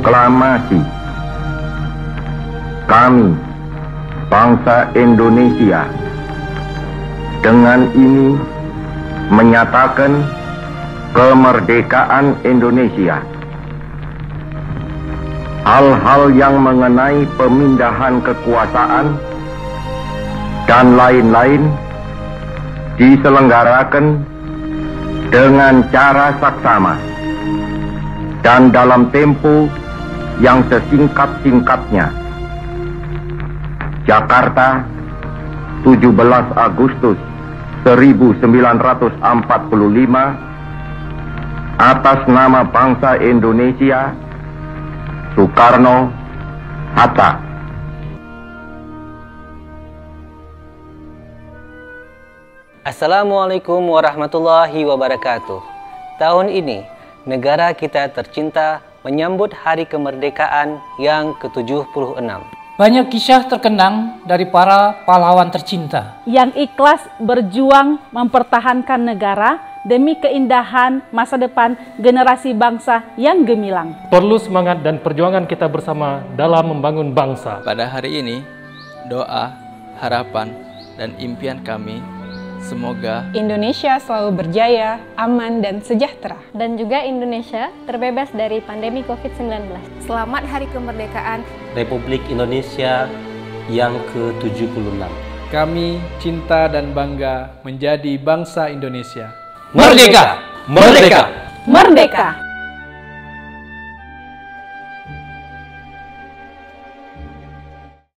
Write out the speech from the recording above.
Proklamasi. Kami, bangsa Indonesia, dengan ini menyatakan kemerdekaan Indonesia. Hal-hal yang mengenai pemindahan kekuasaan dan lain-lain diselenggarakan dengan cara saksama dan dalam tempo yang sesingkat-singkatnya. Jakarta, 17 Agustus 1945, atas nama bangsa Indonesia, Soekarno-Hatta. Assalamualaikum warahmatullahi wabarakatuh. Tahun ini, negara kita tercinta menyambut hari kemerdekaan yang ke-76. Banyak kisah terkenang dari para pahlawan tercinta yang ikhlas berjuang mempertahankan negara demi keindahan masa depan generasi bangsa yang gemilang. Perlu semangat dan perjuangan kita bersama dalam membangun bangsa. Pada hari ini, doa, harapan, dan impian kami, semoga Indonesia selalu berjaya, aman, dan sejahtera. Dan juga Indonesia terbebas dari pandemi COVID-19. Selamat Hari Kemerdekaan Republik Indonesia yang ke-76. Kami cinta dan bangga menjadi bangsa Indonesia. Merdeka! Merdeka! Merdeka!